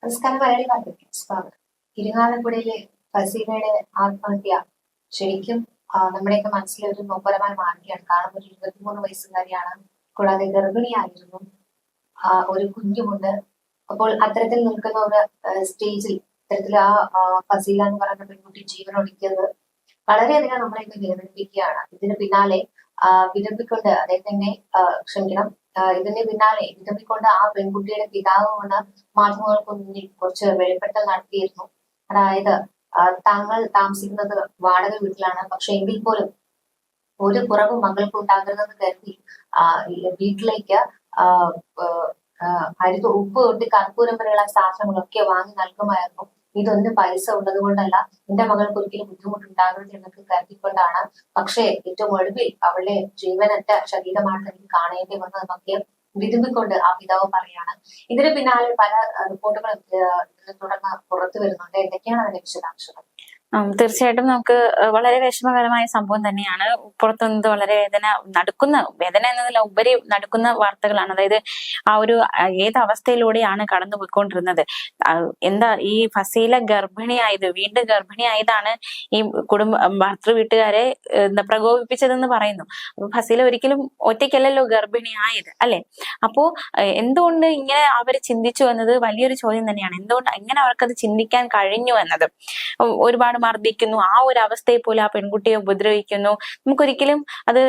നമസ്കാരം. മലയാളി വാർത്തയ്ക്ക് സ്വാഗതം. ഇരിങ്ങാലക്കുടയിലെ ഫസീലയുടെ ആത്മഹത്യ ശരിക്കും നമ്മുടെയൊക്കെ മനസ്സിലെ ഒരു നൊമ്പരമായി മാറുകയാണ്. കാരണം ഒരു 23 വയസ്സുകാരിയാണ്, കൂടാതെ ഗർഭിണിയായിരുന്നു, ഒരു കുഞ്ഞുമുണ്ട്. അപ്പോൾ അത്തരത്തിൽ നിൽക്കുന്ന ഒരു സ്റ്റേജിൽ ഇത്തരത്തിൽ ഫസീല എന്ന് പറയുന്ന പെൺകുട്ടി ജീവൻ ഒടുക്കിയത് വളരെയധികം നമ്മളെയൊക്കെ വേദനിപ്പിക്കുകയാണ്. ഇതിന് പിന്നാലെ വിരമിക്കൊണ്ട് അദ്ദേഹത്തിന്റെ ക്ഷമിക്കണം ഇതിന്റെ പിന്നാലെ വിരമിക്കൊണ്ട് ആ പെൺകുട്ടിയുടെ പിതാവ് വന്ന് മാധ്യമങ്ങൾക്ക് മുന്നിൽ കുറച്ച് വെളിപ്പെടുത്തൽ നടത്തിയിരുന്നു. അതായത് താങ്കൾ താമസിക്കുന്നത് വാടക വീട്ടിലാണ്, പക്ഷെ എങ്കിൽ പോലും ഒരു കുറവും മകൾക്ക് ഉണ്ടാകരുതെന്ന് കരുതി വീട്ടിലേക്ക് ഉപ്പ് തൊട്ട് കർപ്പൂരം വരെയുള്ള സാധനങ്ങളൊക്കെ വാങ്ങി നൽകുമായിരുന്നു. ഇതൊന്നും പൈസ ഉള്ളത് കൊണ്ടല്ല, എന്റെ മകൾക്ക് ഒരിക്കലും ബുദ്ധിമുട്ടുണ്ടാകരുത് എന്നൊക്കെ കരുതിക്കൊണ്ടാണ്. പക്ഷേ ഏറ്റവും ഒടുവിൽ അവളുടെ ജീവനറ്റ ശരീരമാണ് എനിക്ക് കാണേണ്ടി വന്നതെന്നൊക്കെ വിരുമ്പിക്കൊണ്ട് ആ പിതാവ് പറയാണ്. ഇതിന് പിന്നാലെ പല റിപ്പോർട്ടുകളും തുടർന്ന് പുറത്തു വരുന്നുണ്ട്. എന്തൊക്കെയാണ് അതിന്റെ വിശദാംശങ്ങൾ? തീർച്ചയായിട്ടും നമുക്ക് വളരെ വിഷമകരമായ സംഭവം തന്നെയാണ്. പുറത്തുനിന്ന് വളരെ വേദന എന്നതിൽ ഉപരി നടക്കുന്ന വാർത്തകളാണ്. അതായത് ആ ഒരു ഏത് അവസ്ഥയിലൂടെയാണ് കടന്നു പോയിക്കൊണ്ടിരുന്നത്. എന്താ ഈ ഫസീല വീണ്ടും ഗർഭിണിയായതാണ് ഈ ഭർത്തൃ വീട്ടുകാരെ പ്രകോപിപ്പിച്ചതെന്ന് പറയുന്നു. അപ്പൊ ഫസീല ഒരിക്കലും ഒറ്റയ്ക്കല്ലല്ലോ ഗർഭിണിയായത്, അല്ലെ? അപ്പോ എന്തുകൊണ്ട് ഇങ്ങനെ അവർ ചിന്തിച്ചു എന്നത് വലിയൊരു ചോദ്യം തന്നെയാണ്. എന്തുകൊണ്ട് എങ്ങനെ അവർക്കത് ചിന്തിക്കാൻ കഴിഞ്ഞു എന്നത്. ഒരുപാട് മർദ്ദിക്കുന്നു, ആ ഒരു അവസ്ഥയെ പോലെ ആ പെൺകുട്ടിയെ ഉപദ്രവിക്കുന്നു. നമുക്കൊരിക്കലും അത്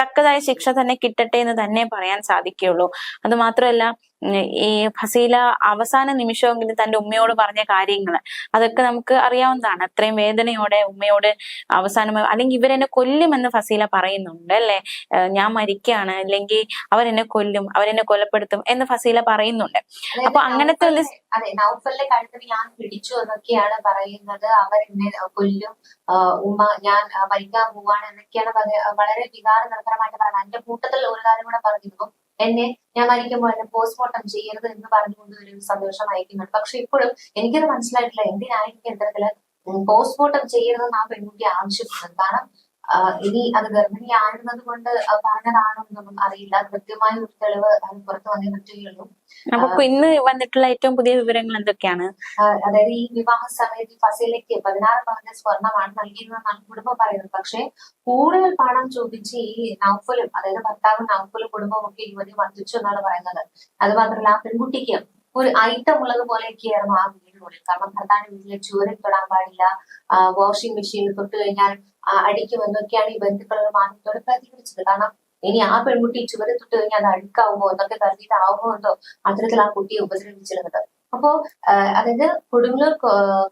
തക്കതായ ശിക്ഷ തന്നെ കിട്ടട്ടെ എന്ന് തന്നെ പറയാൻ സാധിക്കുകയുള്ളൂ. അത് മാത്രമല്ല, ഈ ഫസീല അവസാന നിമിഷമെങ്കിലും തന്റെ ഉമ്മയോട് പറഞ്ഞ കാര്യങ്ങൾ അതൊക്കെ നമുക്ക് അറിയാവുന്നതാണ്. അത്രയും വേദനയോടെ ഉമ്മയോട് അവസാനമായി, അല്ലെങ്കിൽ ഇവരെന്നെ കൊല്ലുമെന്ന് ഫസീല പറയുന്നുണ്ട്, അല്ലെ? ഞാൻ മരിക്കുകയാണ്, അല്ലെങ്കിൽ അവരെന്നെ കൊല്ലും, അവരെന്നെ കൊലപ്പെടുത്തും എന്ന് ഫസീല പറയുന്നുണ്ട്. അപ്പൊ അങ്ങനത്തെ ഒരു അതെ, നൗഫലിന്റെ കഴുത്തിൽ ഞാൻ പിടിച്ചു എന്നൊക്കെയാണ് പറയുന്നത്. അവരെന്നെ കൊല്ലും, ഉമ്മ ഞാൻ മരിക്കാൻ പോവാണ് എന്നൊക്കെയാണ് വളരെ വികാര നിർഭരമായിട്ട് പറയുന്നത്. അതിന്റെ കൂട്ടത്തിൽ ഒരു കാര്യം കൂടെ പറഞ്ഞിരുന്നു, ഞാൻ മരിക്കുമ്പോൾ എന്നെ പോസ്റ്റ്മോർട്ടം ചെയ്യരുത് എന്ന് പറഞ്ഞുകൊണ്ട് ഒരു സന്തോഷം അയക്കുന്നുണ്ട്. പക്ഷെ ഇപ്പോഴും എനിക്കത് മനസ്സിലായിട്ടില്ല, എന്തിനായിരിക്കും ഇത്തരത്തില് പോസ്റ്റ്മോർട്ടം ചെയ്യരുതെന്ന് ആ പെൺകുട്ടി ആവശ്യപ്പെടുന്നത്. കാരണം ഇനി അത് ഗർഭിണിയായിരുന്നത് കൊണ്ട് പറഞ്ഞതാണോ എന്നൊന്നും അറിയില്ല. കൃത്യമായ ഒരു തെളിവ് അത് പുറത്തു വന്നേ പറ്റുകയുള്ളൂ. അപ്പൊ ഇന്ന് വന്നിട്ടുള്ള ഏറ്റവും പുതിയ വിവരങ്ങൾ എന്തൊക്കെയാണ്? അതായത് ഈ വിവാഹ സമയത്ത് ഫസീലയ്ക്ക് 16 പവന്റെ സ്വർണമാണ് നൽകിയിരുന്നതെന്നാണ് കുടുംബം പറയുന്നത്. പക്ഷെ കൂടുതൽ പണം ചോദിച്ച് ഈ നൗഫലും, അതായത് ഭർത്താവും നൗഫലും കുടുംബവും ഒക്കെ യുവതി വർദ്ധിച്ചു എന്നാണ് പറയുന്നത്. അത് മാത്രമല്ല, ആ പെൺകുട്ടിക്ക് ഒരു ഐറ്റം ഉള്ളത് പോലെയൊക്കെയായിരുന്നു ആ വീടിനുള്ളിൽ. കാരണം ഭർത്താവിന്റെ വീട്ടിലെ ചുവരിൽ തൊടാൻ പാടില്ല, വാഷിംഗ് മെഷീനിൽ തൊട്ട് കഴിഞ്ഞാൽ അടിക്കുമെന്നൊക്കെയാണ് ഈ ബന്ധുക്കൾ മാധ്യമത്തോട് പ്രതികരിച്ചത്. കാരണം ഇനി ആ പെൺകുട്ടി ചുവരെ തൊട്ട് കഴിഞ്ഞാൽ അത് അഴുക്കാവുമോ എന്നൊക്കെ കരുതിയിട്ടാവുമോ എന്തോ അത്തരത്തിൽ ആ കുട്ടിയെ ഉപദ്രവിച്ചിരുന്നത്. അപ്പോ അതായത് കൊടുങ്ങല്ലൂർ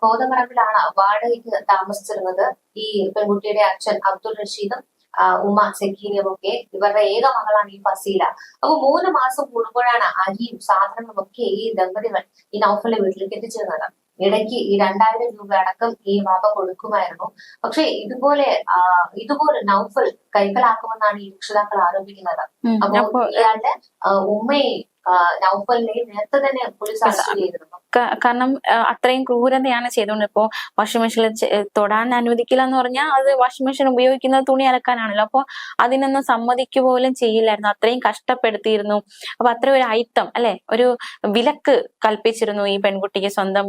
കോതമറമ്പിലാണ് വാടകയ്ക്ക് താമസിച്ചിരുന്നത് ഈ പെൺകുട്ടിയുടെ അച്ഛൻ അബ്ദുൾ റഷീദും ഉമ്മ സക്കീനയും ഒക്കെ. ഇവരുടെ ഏക മകളാണ് ഈ ഫസീല. അപ്പൊ 3 മാസം കൂടുമ്പോഴാണ് അരിയും സാധനങ്ങളും ഒക്കെ ഈ ദമ്പതികൾ ഈ നൗഫലിന്റെ വീട്ടിലേക്ക് എത്തിച്ചിരുന്നത്. ഇടയ്ക്ക് ഈ 2000 രൂപ അടക്കം ഈ വാപ്പ കൊടുക്കുമായിരുന്നു. പക്ഷെ ഇതുപോലെ നൗഫൽ കൈക്കലാക്കുമെന്നാണ് ഈ രക്ഷിതാക്കൾ ആരോപിക്കുന്നത്. അപ്പൊ ഇയാളുടെ ഉമ്മയെയും നൗഫലിനെയും നേരത്തെ തന്നെ പോലീസ് അറസ്റ്റ് ചെയ്തിരുന്നു. കാരണം അത്രയും ക്രൂരതയാണ് ചെയ്തുകൊണ്ട്. ഇപ്പോ വാഷിംഗ് മെഷീനിൽ തൊടാൻ അനുവദിക്കില്ല എന്ന് പറഞ്ഞാൽ അത് വാഷിംഗ് മെഷീൻ ഉപയോഗിക്കുന്നത് തുണി അലക്കാനാണല്ലോ. അപ്പൊ അതിനൊന്നും സമ്മതിക്കുക പോലും ചെയ്യില്ലായിരുന്നു, അത്രയും കഷ്ടപ്പെടുത്തിയിരുന്നു. അപ്പൊ അത്ര ഒരു അയിത്തം, അല്ലെ, ഒരു വിലക്ക് കൽപ്പിച്ചിരുന്നു ഈ പെൺകുട്ടിക്ക്. സ്വന്തം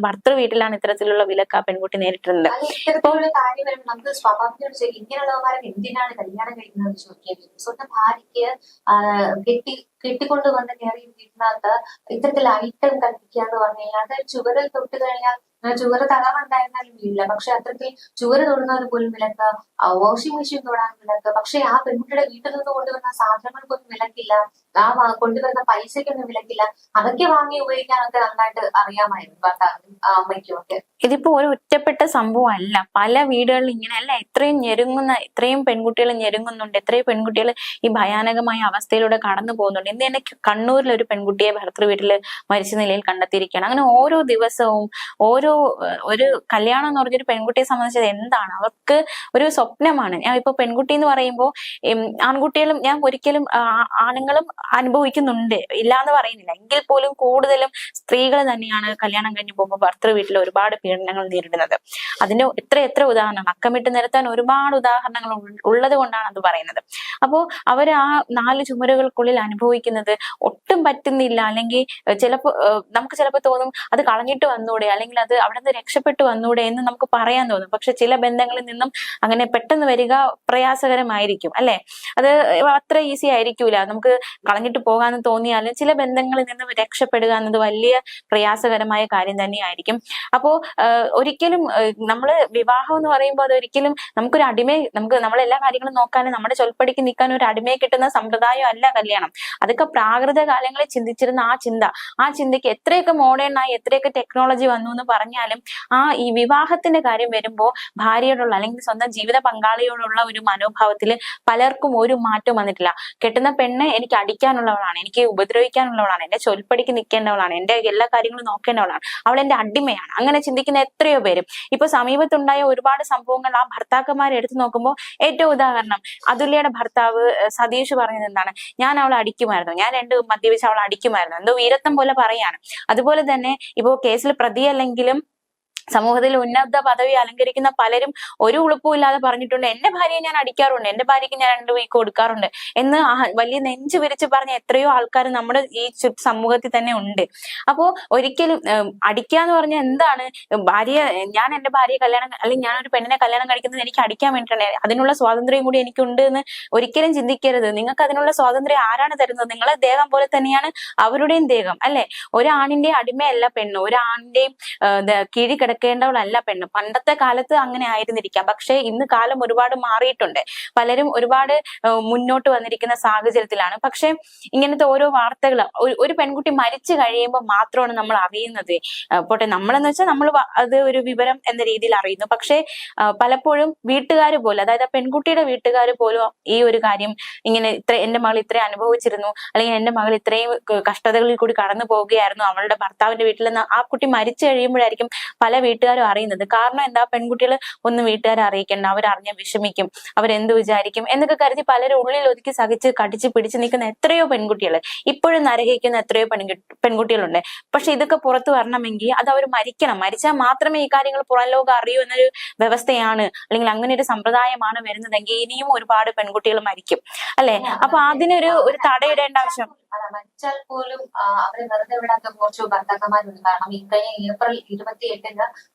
ഭർത്തൃ വീട്ടിലാണ് ഇത്തരത്തിലുള്ള വിലക്ക് ആ പെൺകുട്ടി നേരിട്ടിട്ടുണ്ട്. ഇത്തരത്തിലുള്ള കാര്യം വരുമ്പോൾ നമുക്ക് സ്വാഭാവികമായിട്ട് ഇങ്ങനെയുള്ളവരെ എന്തിനാണ് കല്യാണം കഴിക്കുന്നത് ചോദിക്കുക. സ്വന്തം ഭാര്യയ്ക്ക് കെട്ടിക്കൊണ്ട് വന്ന് കയറി വീട്ടിനകത്ത് ഇത്തരത്തിൽ ഐറ്റം കൽപ്പിക്കുക എന്ന് പറഞ്ഞു കഴിഞ്ഞാൽ അത് ചുവരിൽ തൊട്ട് കഴിഞ്ഞാൽ ചുവര് തകർന്നുണ്ടായിരുന്നാലും വീഴില്ല. പക്ഷെ അത്തരത്തിൽ ചുവര് തൊടുന്നത് പോലും വിലക്ക്, വാഷിംഗ് മെഷീൻ തൊടാൻ വിലക്ക്. പക്ഷെ ആ പെൺകുട്ടിയുടെ വീട്ടിൽ നിന്ന് കൊണ്ടുവരുന്ന സാധനങ്ങൾക്കൊന്നും വിലക്കില്ല, ആ കൊണ്ടുവരുന്ന പൈസയ്ക്കൊന്നും വിലക്കില്ല. അതൊക്കെ വാങ്ങി ഉപയോഗിക്കാനൊക്കെ നന്നായിട്ട് അറിയാമായിരുന്നു അമ്മയ്ക്കും ഒക്കെ. ഇതിപ്പോ ഒരു ഒറ്റപ്പെട്ട സംഭവം അല്ല, പല വീടുകളിൽ ഇങ്ങനെയല്ല. ഇത്രയും പെൺകുട്ടികൾ ഞെരുങ്ങുന്നുണ്ട്, എത്രയും പെൺകുട്ടികൾ ഈ ഭയാനകമായ അവസ്ഥയിലൂടെ കടന്നു പോകുന്നുണ്ട്. ഇന്ന് തന്നെ കണ്ണൂരിൽ ഒരു പെൺകുട്ടിയെ ഭർത്തൃ വീട്ടില് മരിച്ച നിലയിൽ കണ്ടെത്തിയിരിക്കുകയാണ്. അങ്ങനെ ഓരോ ദിവസവും ഒരു കല്യാണം എന്ന് പറഞ്ഞൊരു പെൺകുട്ടിയെ സംബന്ധിച്ചത് എന്താണ്, അവർക്ക് ഒരു സ്വപ്നമാണ്. ഞാൻ ഇപ്പൊ പെൺകുട്ടി എന്ന് പറയുമ്പോൾ ആൺകുട്ടികളും, ഞാൻ ഒരിക്കലും ആണുങ്ങളും അനുഭവിക്കുന്നുണ്ട്, ഇല്ലാന്ന് പറയുന്നില്ല. എങ്കിൽ പോലും കൂടുതലും സ്ത്രീകൾ തന്നെയാണ് കല്യാണം കഴിഞ്ഞ് പോകുമ്പോൾ ഭർത്തൃ വീട്ടിൽ ഒരുപാട് പീഡനങ്ങൾ നേരിടുന്നത്. അതിന്റെ എത്ര ഉദാഹരണം, അക്കമിട്ട് നിരത്താൻ ഒരുപാട് ഉദാഹരണങ്ങൾ ഉള്ളത് കൊണ്ടാണ് അത് പറയുന്നത്. അപ്പോ അവർ ആ 4 ചുമരുകൾക്കുള്ളിൽ അനുഭവിക്കുന്നത് ഒട്ടും പറ്റുന്നില്ല. അല്ലെങ്കിൽ നമുക്ക് ചിലപ്പോൾ തോന്നും അത് കളഞ്ഞിട്ട് വന്നൂടെ, അല്ലെങ്കിൽ അത് അവിടെ നിന്ന് രക്ഷപ്പെട്ടു വന്നൂടെ എന്ന് നമുക്ക് പറയാൻ തോന്നും. പക്ഷെ ചില ബന്ധങ്ങളിൽ നിന്നും അങ്ങനെ പെട്ടെന്ന് വരിക പ്രയാസകരമായിരിക്കും, അല്ലെ? അത് അത്ര ഈസി ആയിരിക്കൂല. നമുക്ക് കളഞ്ഞിട്ട് പോകാന്ന് തോന്നിയാലും ചില ബന്ധങ്ങളിൽ നിന്നും രക്ഷപ്പെടുക എന്നത് വലിയ പ്രയാസകരമായ കാര്യം തന്നെയായിരിക്കും. അപ്പോ ഒരിക്കലും നമ്മള് വിവാഹം എന്ന് പറയുമ്പോൾ അത് ഒരിക്കലും നമുക്കൊരു നമ്മളെല്ലാ കാര്യങ്ങളും നോക്കാനും നമ്മുടെ ചൊൽപ്പടിക്ക് നിൽക്കാൻ ഒരു അടിമയെ കിട്ടുന്ന സമ്പ്രദായം അല്ല കല്യാണം. അതൊക്കെ പ്രാകൃത കാലങ്ങളിൽ ചിന്തിച്ചിരുന്ന ആ ചിന്തയ്ക്ക് എത്രയൊക്കെ മോഡേൺ ആയി, എത്രയൊക്കെ ടെക്നോളജി വന്നു എന്ന് പറഞ്ഞാലും ഈ വിവാഹത്തിന്റെ കാര്യം വരുമ്പോൾ ഭാര്യയോടുള്ള അല്ലെങ്കിൽ സ്വന്തം ജീവിത പങ്കാളിയോടുള്ള ഒരു മനോഭാവത്തില് പലർക്കും ഒരു മാറ്റം വന്നിട്ടില്ല. കെട്ടുന്ന പെണ്ണ് എനിക്ക് അടിക്കാനുള്ളവളാണ്, എനിക്ക് ഉപദ്രവിക്കാനുള്ളവളാണ്, എന്റെ ചൊൽപ്പടിക്ക് നിൽക്കേണ്ടവളാണ്, എന്റെ എല്ലാ കാര്യങ്ങളും നോക്കേണ്ടവളാണ്, അവൾ എന്റെ അടിമയാണ്, അങ്ങനെ ചിന്തിക്കുന്ന എത്രയോ പേരും. ഇപ്പൊ സമീപത്തുണ്ടായ ഒരുപാട് സംഭവങ്ങൾ ആ ഭർത്താക്കന്മാരെ എടുത്തു നോക്കുമ്പോൾ ഏറ്റവും ഉദാഹരണം അതുല്യയുടെ ഭർത്താവ് സതീഷ് പറഞ്ഞത് എന്താണ്? ഞാൻ അവളെ അടിക്കുമായിരുന്നു, ഞാൻ 2 മദ്യപിച്ച് അവളെ അടിക്കുമായിരുന്നു, എന്തോ വീരത്വം പോലെ പറയാണ്. അതുപോലെ തന്നെ ഇപ്പോ കേസിൽ പ്രതിയല്ലെങ്കിലും സമൂഹത്തിൽ ഉന്നത പദവി അലങ്കരിക്കുന്ന പലരും ഒരു ഉളുപ്പും ഇല്ലാതെ പറഞ്ഞിട്ടുണ്ട്, എന്റെ ഭാര്യയെ ഞാൻ അടിക്കാറുണ്ട്, എന്റെ ഭാര്യയ്ക്ക് ഞാൻ 2 വീക്ക് കൊടുക്കാറുണ്ട് എന്ന് വലിയ നെഞ്ചു വിരിച്ച് പറഞ്ഞ എത്രയോ ആൾക്കാർ നമ്മുടെ ഈ സമൂഹത്തിൽ തന്നെ ഉണ്ട്. അപ്പോ ഒരിക്കലും അടിക്കാന്ന് പറഞ്ഞാൽ എന്താണ്? ഞാൻ എന്റെ ഭാര്യയെ അല്ലെങ്കിൽ ഞാൻ ഒരു പെണ്ണിനെ കല്യാണം കഴിക്കുന്നത് എനിക്ക് അടിക്കാൻ വേണ്ടിയിട്ടാണ്, അതിനുള്ള സ്വാതന്ത്ര്യം കൂടി എനിക്കുണ്ട് എന്ന് ഒരിക്കലും ചിന്തിക്കരുത്. നിങ്ങൾക്ക് അതിനുള്ള സ്വാതന്ത്ര്യം ആരാണ് തരുന്നത്? നിങ്ങളെ ദേഹം പോലെ തന്നെയാണ് അവരുടെയും ദേഹം, അല്ലെ? ഒരാണിന്റെ അടിമയല്ല പെണ്ണ്, ഒരാണിന്റെയും കീഴി കിടക്കേണ്ടവളല്ല പെണ്ണ്. പണ്ടത്തെ കാലത്ത് അങ്ങനെ ആയിരുന്നിരിക്കാം, പക്ഷെ ഇന്ന് കാലം ഒരുപാട് മാറിയിട്ടുണ്ട്. പലരും ഒരുപാട് മുന്നോട്ട് വന്നിരിക്കുന്ന സാഹചര്യത്തിലാണ്. പക്ഷെ ഇങ്ങനത്തെ ഓരോ വാർത്തകൾ ഒരു പെൺകുട്ടി മരിച്ചു കഴിയുമ്പോൾ മാത്രമാണ് നമ്മൾ അറിയുന്നത്. പോട്ടെ, നമ്മളെന്ന് വെച്ചാൽ നമ്മൾ അത് ഒരു വിവരം എന്ന രീതിയിൽ അറിയുന്നു. പക്ഷെ പലപ്പോഴും വീട്ടുകാർ പോലും, അതായത് പെൺകുട്ടിയുടെ വീട്ടുകാർ പോലും ഈ ഒരു കാര്യം ഇങ്ങനെ എന്റെ മകൾ ഇത്രയും അനുഭവിച്ചിരുന്നു, അല്ലെങ്കിൽ എന്റെ മകൾ ഇത്രയും കഷ്ടതകളിൽ കൂടി കടന്നു പോവുകയായിരുന്നു അവളുടെ ഭർത്താവിന്റെ വീട്ടിൽ നിന്ന് ആ കുട്ടി മരിച്ചു കഴിയുമ്പോഴായിരിക്കും പല വീട്ടുകാരും അറിയുന്നത്. കാരണം എന്താ? പെൺകുട്ടികൾ ഒന്നും വീട്ടുകാരെ അറിയിക്കണ്ട, അവരറിഞ്ഞ വിഷമിക്കും, അവരെന്ത് വിചാരിക്കും എന്നൊക്കെ കരുതി പലരും ഉള്ളിൽ ഒതുക്കി സഹിച്ച് കടിച്ച് പിടിച്ച് നിൽക്കുന്ന എത്രയോ പെൺകുട്ടികൾ, ഇപ്പോഴും നരകിക്കുന്ന എത്രയോ പെൺകുട്ടികളുണ്ട്. പക്ഷെ ഇതൊക്കെ പുറത്തു വരണമെങ്കിൽ അത് അവർ മരിച്ചാൽ മാത്രമേ ഈ കാര്യങ്ങൾ പുറം ലോകം അറിയൂ എന്നൊരു വ്യവസ്ഥയാണ്, അല്ലെങ്കിൽ അങ്ങനെ ഒരു സമ്പ്രദായമാണ് വരുന്നതെങ്കിൽ ഇനിയും ഒരുപാട് പെൺകുട്ടികൾ മരിക്കും, അല്ലെ? അപ്പൊ അതിനൊരു തടയിടേണ്ട ആവശ്യം. മരിച്ചാൽ പോലും അവരെ വെറുതെ വിടാത്ത കുറച്ച് ഭർത്താക്കന്മാരുണ്ട്. കാരണം ഇക്കഴിഞ്ഞ ഏപ്രിൽ 28-ന്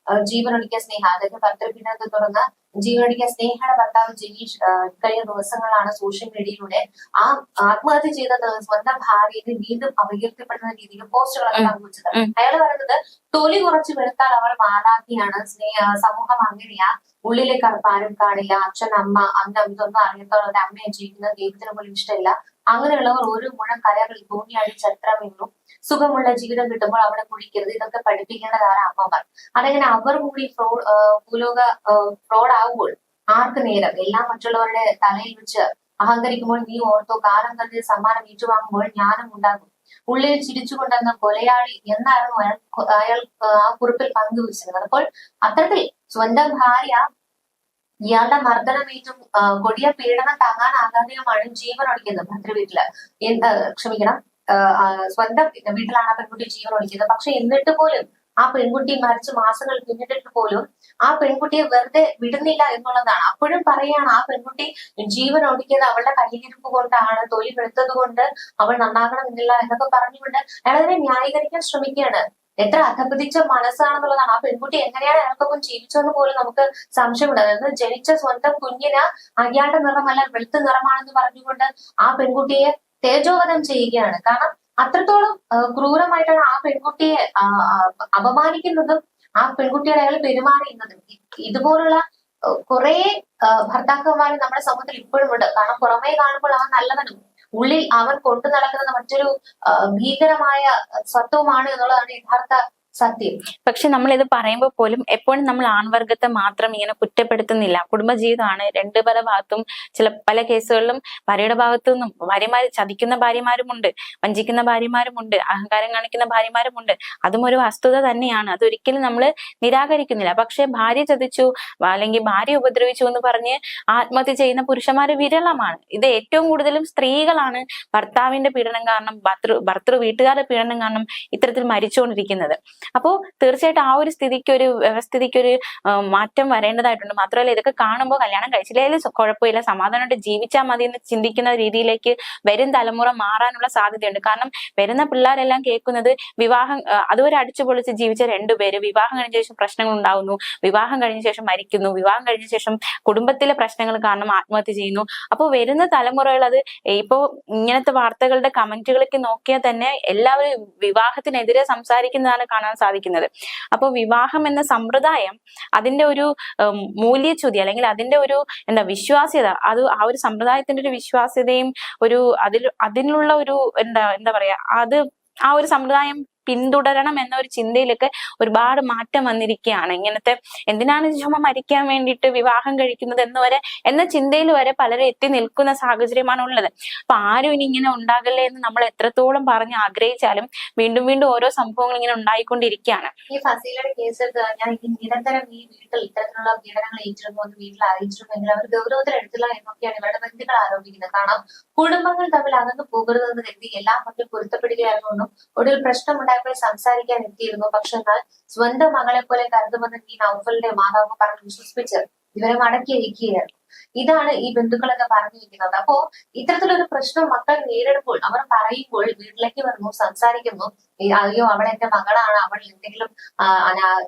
ജീവനൊടുക്കിയ സ്നേഹ, അതായത് ഭർത്തൃപീഡനത്തെ തുടർന്ന് ജീവനൊടുക്കിയ സ്നേഹയുടെ ഭർത്താവ് ജനീഷ് കഴിഞ്ഞ ദിവസങ്ങളാണ് സോഷ്യൽ മീഡിയയിലൂടെ ആ ആത്മഹത്യ ചെയ്ത സ്വന്തം ഭാര്യയെ വീണ്ടും അപകീർത്തിപ്പെടുന്ന രീതിയിൽ പോസ്റ്റുകളൊക്കെ പങ്കുവച്ചത്. അയാൾ പറയുന്നത്, തൊലി കുറച്ച് വെളുത്താൽ അവൾ മാലാഖിയാണ്, സമൂഹം അങ്ങനെയാ, ഉള്ളിലെ കറുപ്പ് ആരും കാണില്ല, അച്ഛൻ അമ്മ അന്നം ഇതൊന്നും അറിയത്തോളം ഒരു അമ്മയെ ജീവിക്കുന്നത് ദൈവത്തിന് പോലും ഇഷ്ടമില്ല, അങ്ങനെയുള്ളവർ ഒരു മുഴം കലകളിൽ തൂങ്ങിയാടി ചരിത്രം വീണു, സുഖമുള്ള ജീവിതം കിട്ടുമ്പോൾ അവിടെ കുടിക്കരുത്, ഇതൊക്കെ പഠിപ്പിക്കേണ്ടതാണ് അമ്മമാർ. അതെങ്ങനെ അവർ കൂടി ഫ്രോഡ് ആകുമ്പോൾ ആർക്ക് നേരം? എല്ലാം മറ്റുള്ളവരുടെ തലയിൽ വെച്ച് അഹങ്കരിക്കുമ്പോൾ നീ ഓർത്തോ, കാലം കരുതി സമ്മാനം ഏറ്റുവാങ്ങുമ്പോൾ ജ്ഞാനം ഉണ്ടാകും. ഉള്ളിൽ ചിരിച്ചുകൊണ്ടെന്ന കൊലയാളി എന്നായിരുന്നു അയാൾ ആ കുറിപ്പിൽ പങ്കുവച്ചിരുന്നത്. അപ്പോൾ അത്തരത്തിൽ സ്വന്തം ഭാര്യ ഇയാളുടെ മർദ്ദനമേറ്റും കൊടിയ പീഡനം താങ്ങാനാകാതെയുമാണ് ജീവൻ ഒടുക്കിയത് ഭർത്തൃവീട്ടില്. ക്ഷമിക്കണം, സ്വന്തം വീട്ടിലാണ് ആ പെൺകുട്ടി ജീവൻ ഒടുക്കിയത്. പക്ഷെ എന്നിട്ട് പോലും ആ പെൺകുട്ടി മരിച്ച് മാസങ്ങൾ പിന്നിട്ടിട്ട് പോലും ആ പെൺകുട്ടിയെ വെറുതെ വിടുന്നില്ല എന്നുള്ളതാണ്. അപ്പോഴും പറയാണ് ആ പെൺകുട്ടി ജീവൻ ഒടുക്കിയത് അവളുടെ കയ്യിലിരിപ്പ് കൊണ്ടാണ്, തൊലി വെളുത്തത് കൊണ്ട് അവൾ നന്നാകണമെന്നില്ല എന്നൊക്കെ പറഞ്ഞുകൊണ്ട് അയാൾ അതിനെ ന്യായീകരിക്കാൻ ശ്രമിക്കുകയാണ്. എത്ര അധപതിച്ച മനസ്സാണെന്നുള്ളതാണ്. ആ പെൺകുട്ടി എങ്ങനെയാണ് അയാൾക്കൊപ്പം ജീവിച്ചതെന്ന് പോലും നമുക്ക് സംശയമുണ്ട്. അതായത് ജനിച്ച സ്വന്തം കുഞ്ഞിന് അയാളുടെ നിറമല്ല വെളുത്ത നിറമാണെന്ന് പറഞ്ഞുകൊണ്ട് ആ പെൺകുട്ടിയെ തേജോവധം ചെയ്യുകയാണ്. കാരണം അത്രത്തോളം ക്രൂരമായിട്ടാണ് ആ പെൺകുട്ടിയെ അപമാനിക്കുന്നതും ആ പെൺകുട്ടിയുടെ അയാൾ പെരുമാറിയുന്നതും. ഇതുപോലുള്ള കുറെ ഭർത്താക്കന്മാർ നമ്മുടെ സമൂഹത്തിൽ ഇപ്പോഴും ഉണ്ട്. കാരണം പുറമേ കാണുമ്പോൾ അവൻ നല്ലവനും ഉള്ളിൽ അവൻ കൊണ്ടു നടക്കുന്നത് മറ്റൊരു ഭീകരമായ സ്വത്വമാണ് എന്നുള്ളതാണ് യഥാർത്ഥ സത്യം. പക്ഷെ നമ്മൾ ഇത് പറയുമ്പോൾ പോലും എപ്പോഴും നമ്മൾ ആൺവർഗത്തെ മാത്രം ഇങ്ങനെ കുറ്റപ്പെടുത്തുന്നില്ല. കുടുംബജീവിതമാണ് രണ്ട് പല ഭാഗത്തും. പല കേസുകളിലും ഭാര്യയുടെ ഭാഗത്തു നിന്നും ഭാര്യമാര് ചതിക്കുന്ന ഭാര്യമാരുമുണ്ട്, വഞ്ചിക്കുന്ന ഭാര്യമാരുമുണ്ട്, അഹങ്കാരം കാണിക്കുന്ന ഭാര്യമാരുമുണ്ട്. അതും ഒരു വസ്തുത തന്നെയാണ്. അതൊരിക്കലും നമ്മൾ നിരാകരിക്കുന്നില്ല. പക്ഷെ ഭാര്യ ചതിച്ചു അല്ലെങ്കിൽ ഭാര്യ ഉപദ്രവിച്ചു എന്ന് പറഞ്ഞ് ആത്മഹത്യ ചെയ്യുന്ന പുരുഷന്മാര് വിരളമാണ്. ഇത് ഏറ്റവും കൂടുതലും സ്ത്രീകളാണ് ഭർത്താവിന്റെ പീഡനം കാരണം, ഭർത്തൃ വീട്ടുകാരുടെ പീഡനം കാരണം ഇത്തരത്തിൽ മരിച്ചുകൊണ്ടിരിക്കുന്നത്. അപ്പോ തീർച്ചയായിട്ടും ആ ഒരു വ്യവസ്ഥിതിക്ക് ഒരു മാറ്റം വരേണ്ടതായിട്ടുണ്ട്. മാത്രമല്ല ഇതൊക്കെ കാണുമ്പോൾ കല്യാണം കഴിച്ചില്ലെങ്കിലും കുഴപ്പമില്ല, സമാധാനമായിട്ട് ജീവിച്ചാൽ മതി എന്ന് ചിന്തിക്കുന്ന രീതിയിലേക്ക് വരും തലമുറ മാറാനുള്ള സാധ്യതയുണ്ട്. കാരണം വരുന്ന പിള്ളേരെല്ലാം കേൾക്കുന്നത് വിവാഹം, അതുവരെ അടിച്ചു പൊളിച്ച് ജീവിച്ച രണ്ടുപേര് വിവാഹം കഴിഞ്ഞ ശേഷം പ്രശ്നങ്ങൾ ഉണ്ടാവുന്നു, വിവാഹം കഴിഞ്ഞ ശേഷം മരിക്കുന്നു, വിവാഹം കഴിഞ്ഞ ശേഷം കുടുംബത്തിലെ പ്രശ്നങ്ങൾ കാരണം ആത്മഹത്യ ചെയ്യുന്നു. അപ്പോൾ വരുന്ന തലമുറകൾ അത് ഇപ്പോ ഇങ്ങനത്തെ വാർത്തകളുടെ കമന്റുകളൊക്കെ നോക്കിയാൽ തന്നെ എല്ലാവരും വിവാഹത്തിനെതിരെ സംസാരിക്കുന്നതാണ് കാണാൻ സാധിക്കുന്നത്. അപ്പോൾ വിവാഹം എന്ന സമ്പ്രദായം അതിന്റെ ഒരു മൂല്യച്യുതി അല്ലെങ്കിൽ അതിന്റെ ഒരു വിശ്വാസ്യത, അത് ആ ഒരു സമ്പ്രദായത്തിന്റെ ഒരു വിശ്വാസ്യതയും ഒരു അതിനുള്ള ഒരു എന്താ പറയാ, അത് ആ ഒരു സമ്പ്രദായം പിന്തുടരണം എന്ന ഒരു ചിന്തയിലൊക്കെ ഒരുപാട് മാറ്റം വന്നിരിക്കുകയാണ്. ഇങ്ങനത്തെ എന്തിനാണ് ചുമ മരിക്കാൻ വേണ്ടിയിട്ട് വിവാഹം കഴിക്കുന്നത് എന്ന ചിന്തയിൽ വരെ പലരും എത്തി നിൽക്കുന്ന സാഹചര്യമാണ് ഉള്ളത്. അപ്പൊ ആരും ഇനി ഇങ്ങനെ ഉണ്ടാകല്ലേ എന്ന് നമ്മൾ എത്രത്തോളം പറഞ്ഞ് ആഗ്രഹിച്ചാലും വീണ്ടും വീണ്ടും ഓരോ സംഭവങ്ങൾ ഇങ്ങനെ ഉണ്ടായിക്കൊണ്ടിരിക്കുകയാണ്. ഈ ഫസീലയുടെ കേസ് ഞാൻ നിരന്തരം ഈ വീട്ടിൽ ഇത്തരത്തിലുള്ള പീഡനങ്ങൾ ഏറ്റിരുന്നു എന്ന് വീട്ടിൽ അറിയിച്ചിരുന്നെങ്കിൽ അവർ ഗൗരവത്തിലെടുത്തില്ല എന്നൊക്കെയാണ് ഇവരുടെ ബന്ധുക്കൾ ആരോപിക്കുന്നത്. കാരണം കുടുംബങ്ങൾ തമ്മിൽ അകന്നു പോകരുതെന്ന് കരുതി എല്ലാം മറ്റും പൊരുത്തപ്പെടുകയായിരുന്നു. ഒടുവിൽ പ്രശ്നമുണ്ടായപ്പോൾ സംസാരിക്കാൻ എത്തിയിരുന്നു. പക്ഷെ എന്നാൽ സ്വന്തം മകളെ പോലെ കരുതുമെന്ന് ഈ നൗഫലിന്റെ മാതാവ് പറഞ്ഞ് വിശ്വസിപ്പിച്ച് ഇവരെ മടക്കിയിരിക്കുകയായിരുന്നു. ഇതാണ് ഈ ബന്ധുക്കളൊക്കെ പറഞ്ഞു വെക്കുന്നത്. അപ്പോ ഇത്തരത്തിലൊരു പ്രശ്നം മക്കൾ നേരിടുമ്പോൾ അവർ പറയുമ്പോൾ വീട്ടിലേക്ക് വരുന്നു, സംസാരിക്കുന്നു, അയ്യോ അവൾ എന്റെ മകളാണ്, അവൾ എന്തെങ്കിലും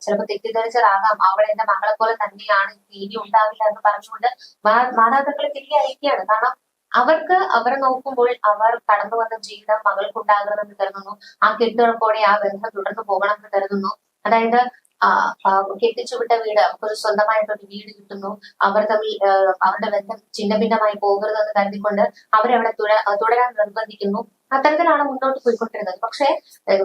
ചിലപ്പോൾ തെറ്റിദ്ധരിച്ചതാകാം, അവൾ എന്റെ മകളെ പോലെ തന്നെയാണ്, ഇനി ഉണ്ടാവില്ല എന്ന് പറഞ്ഞുകൊണ്ട് മാതാപിതാക്കളെ തിരികെ അയക്കുകയാണ്. കാരണം അവരെ നോക്കുമ്പോൾ അവർ കടന്നു വന്ന ജീവിതം മകൾക്കുണ്ടാകണമെന്ന് കരുതുന്നു. ആ കെട്ടുറപ്പോടെ ആ ബന്ധം തുടർന്ന് പോകണമെന്ന് കരുതുന്നു. അതായത് കെട്ടിച്ചുവിട്ട വീട് അവർക്കൊരു സ്വന്തമായിട്ടൊരു വീട് കിട്ടുന്നു. അവർ തമ്മിൽ അവരുടെ ബന്ധം ചിന്ന ഭിന്നമായി പോകരുതെന്ന് കരുതിക്കൊണ്ട് അവരവിടെ തുടരാൻ നിർബന്ധിക്കുന്നു. അത്തരത്തിലാണ് മുന്നോട്ട് പോയിക്കൊണ്ടിരുന്നത്. പക്ഷെ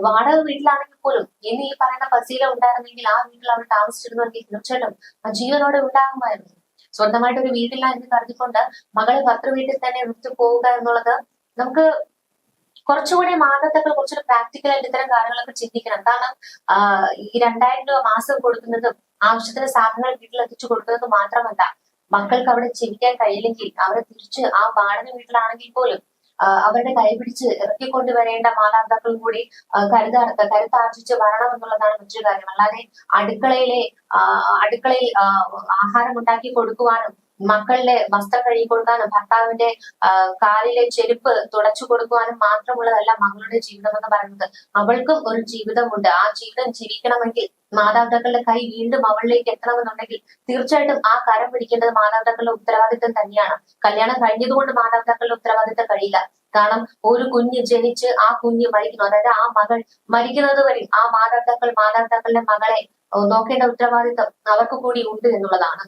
വാടക വീട്ടിലാണെങ്കിൽ പോലും ഇന്ന് ഈ പറയുന്ന ഫസീല ഉണ്ടായിരുന്നെങ്കിൽ ആ വീട്ടിൽ അവർ താമസിച്ചിരുന്നെങ്കിൽ തീർച്ചയായിട്ടും ആ ജീവനോടെ ഉണ്ടാകുമായിരുന്നു. സ്വന്തമായിട്ട് ഒരു വീട്ടില്ല എന്ന് കരുതിക്കൊണ്ട് മകളെ ഭർത്തൃ വീട്ടിൽ തന്നെ വിട്ടു പോവുക എന്നുള്ളത് നമുക്ക് കുറച്ചുകൂടി മാതാപിതാക്കൾ കുറച്ചുകൂടി പ്രാക്ടിക്കലായിട്ട് ഇത്തരം കാര്യങ്ങളൊക്കെ ചിന്തിക്കണം. കാരണം ഈ 2000 രൂപ മാസം കൊടുക്കുന്നതും ആവശ്യത്തിന് സാധനങ്ങൾ വീട്ടിൽ എത്തിച്ചു കൊടുക്കുന്നത് മാത്രമല്ല, മക്കൾക്ക് അവിടെ ജീവിക്കാൻ കഴിയില്ലെങ്കിൽ അവരെ തിരിച്ച് ആ വാടക വീട്ടിലാണെങ്കിൽ പോലും അവരുടെ കൈപിടിച്ച് ഇറക്കിക്കൊണ്ടുവരേണ്ട മാതാപിതാക്കൾ കൂടി കരുത്താർജിച്ച് വരണം എന്നുള്ളതാണ് മറ്റൊരു കാര്യം. അല്ലാതെ അടുക്കളയിൽ ആഹാരം ഉണ്ടാക്കി കൊടുക്കുവാനും മക്കളുടെ വസ്ത്രം കഴുകി കൊടുക്കാനും ഭർത്താവിന്റെ കാലിലെ ചെരുപ്പ് തുടച്ചു കൊടുക്കുവാനും മാത്രമുള്ളതല്ല മകളുടെ ജീവിതം എന്ന് പറയുന്നത്. അവൾക്കും ഒരു ജീവിതമുണ്ട്. ആ ജീവിതം ജീവിക്കണമെങ്കിൽ മാതാപിതാക്കളുടെ കൈ വീണ്ടും അവളിലേക്ക് എത്തണമെന്നുണ്ടെങ്കിൽ തീർച്ചയായിട്ടും ആ കരം പിടിക്കേണ്ടത് മാതാപിതാക്കളുടെ ഉത്തരവാദിത്വം തന്നെയാണ്. കല്യാണം കഴിഞ്ഞതുകൊണ്ട് മാതാപിതാക്കളുടെ ഉത്തരവാദിത്വം കഴിയില്ല. കാരണം ഒരു കുഞ്ഞ് ജനിച്ച് ആ കുഞ്ഞ് മരിക്കുന്നു, അതായത് ആ മകൾ മരിക്കുന്നത് വരെ ആ മാതാപിതാക്കളുടെ മകളെ നോക്കേണ്ട ഉത്തരവാദിത്വം അവർക്ക് കൂടി ഉണ്ട് എന്നുള്ളതാണ്.